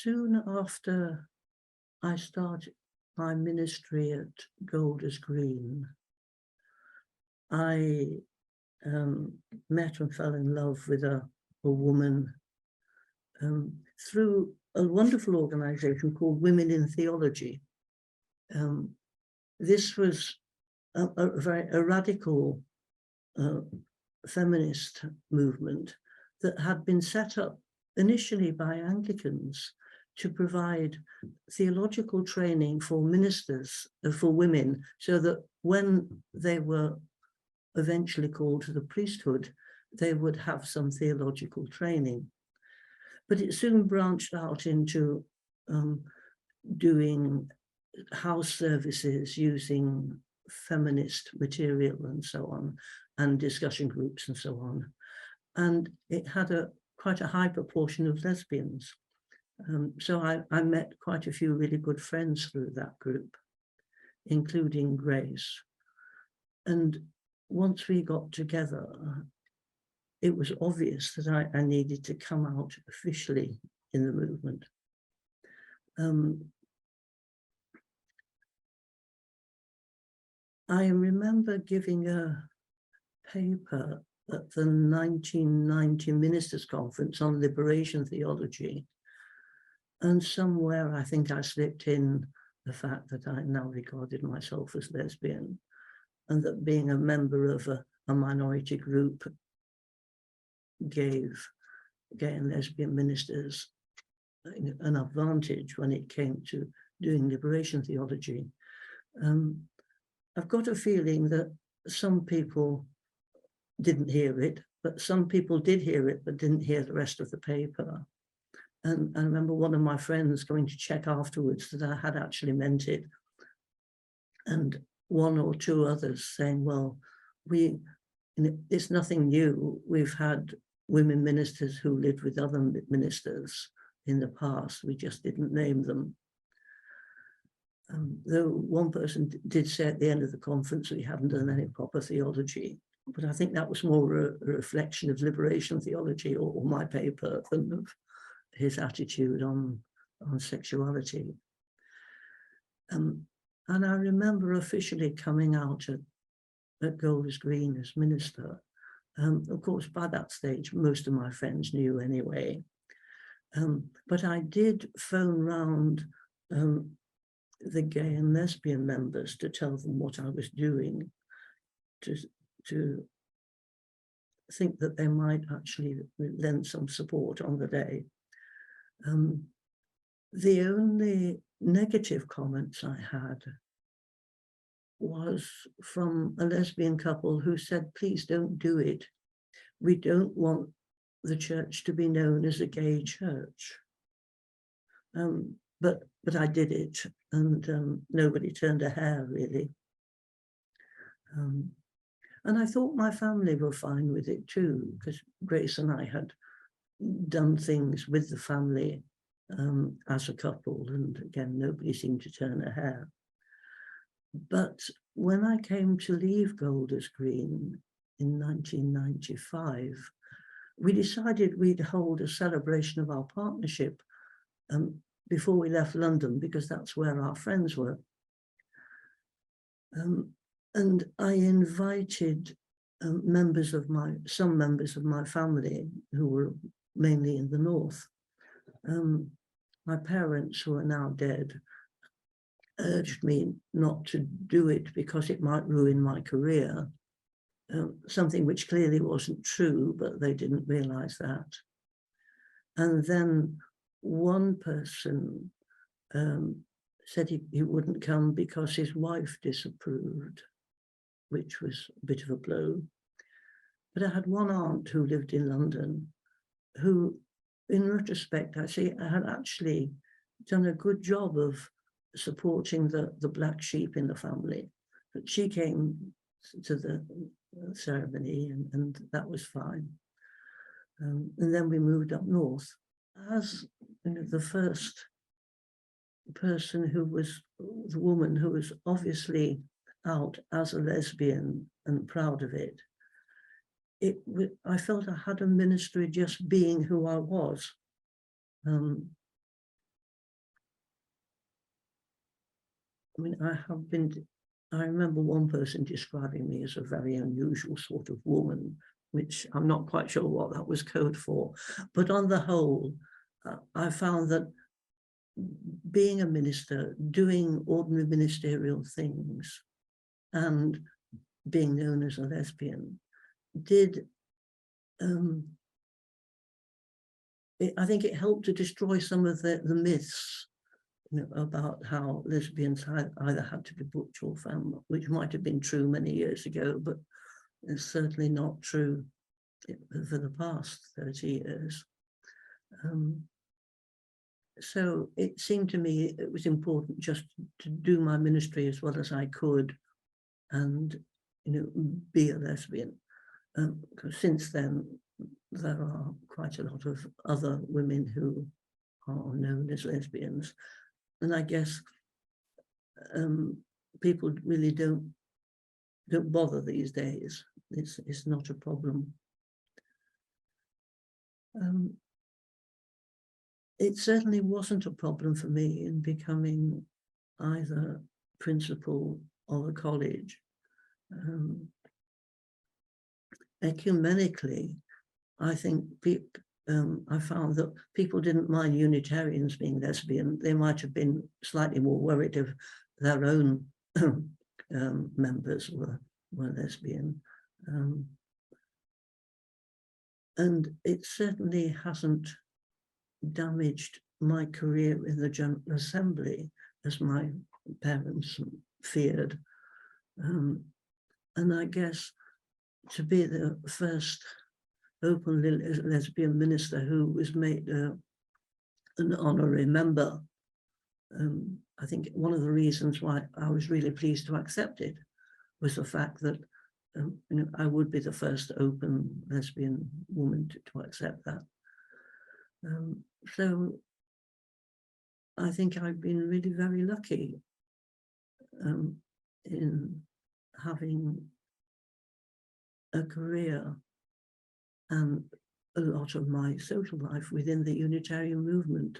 soon after I started my ministry at Golders Green, I met and fell in love with a woman through a wonderful organization called Women in Theology. This was a radical feminist movement that had been set up initially by Anglicans to provide theological training for ministers, for women, so that when they were eventually called to the priesthood, they would have some theological training. But it soon branched out into doing house services using feminist material and so on, and discussion groups and so on. And it had quite a high proportion of lesbians. So I met quite a few really good friends through that group, including Grace. And once we got together, it was obvious that I needed to come out officially in the movement. I remember giving a paper at the 1990 Ministers' Conference on liberation theology. And somewhere I think I slipped in the fact that I now regarded myself as lesbian, and that being a member of a minority group gave gay and lesbian ministers an advantage when it came to doing liberation theology. I've got a feeling that some people didn't hear it, but some people did hear it, but didn't hear the rest of the paper. And I remember one of my friends going to check afterwards that I had actually meant it. And one or two others saying, well, it's nothing new. We've had women ministers who lived with other ministers in the past. We just didn't name them. Though one person did say at the end of the conference we hadn't done any proper theology, but I think that was more a reflection of liberation theology or my paper than of his attitude on sexuality. And I remember officially coming out at Golders Green as minister. Of course, by that stage, most of my friends knew anyway. But I did phone round the gay and lesbian members to tell them what I was doing, to think that they might actually lend some support on the day. The only negative comments I had was from a lesbian couple who said, please don't do it. We don't want the church to be known as a gay church. But I did it, and nobody turned a hair, really. And I thought my family were fine with it too, because Grace and I had done things with the family as a couple, and again, nobody seemed to turn a hair. But when I came to leave Golders Green in 1995, we decided we'd hold a celebration of our partnership before we left London, because that's where our friends were. And I invited some members of my family who were mainly in the north. My parents, who are now dead, urged me not to do it because it might ruin my career, something which clearly wasn't true, but they didn't realize that. And then one person said he wouldn't come because his wife disapproved, which was a bit of a blow. But I had one aunt who lived in London who, in retrospect, I had actually done a good job of supporting the black sheep in the family. But she came to the ceremony and that was fine. And then we moved up north. As the first person the woman who was obviously out as a lesbian and proud of it, I felt I had a ministry just being who I was. mean, I remember one person describing me as a very unusual sort of woman, which I'm not quite sure what that was code for. But on the whole, I found that being a minister, doing ordinary ministerial things, and being known as a lesbian did, I think it helped to destroy some of the myths, you know, about how lesbians either had to be butch or femme, which might have been true many years ago, but it's certainly not true for the past 30 years. So it seemed to me it was important just to do my ministry as well as I could and, you know, be a lesbian. Because since then, there are quite a lot of other women who are known as lesbians. And I guess people really don't bother these days. It's not a problem. It certainly wasn't a problem for me in becoming either principal of a college. Ecumenically, I think I found that people didn't mind Unitarians being lesbian. They might have been slightly more worried if their own members were lesbian. And it certainly hasn't damaged my career in the General Assembly, as my parents feared. And I guess to be the first openly lesbian minister who was made an honorary member, I think one of the reasons why I was really pleased to accept it was the fact that you know, I would be the first open lesbian woman to accept that. So I think I've been really very lucky in having a career and a lot of my social life within the Unitarian movement.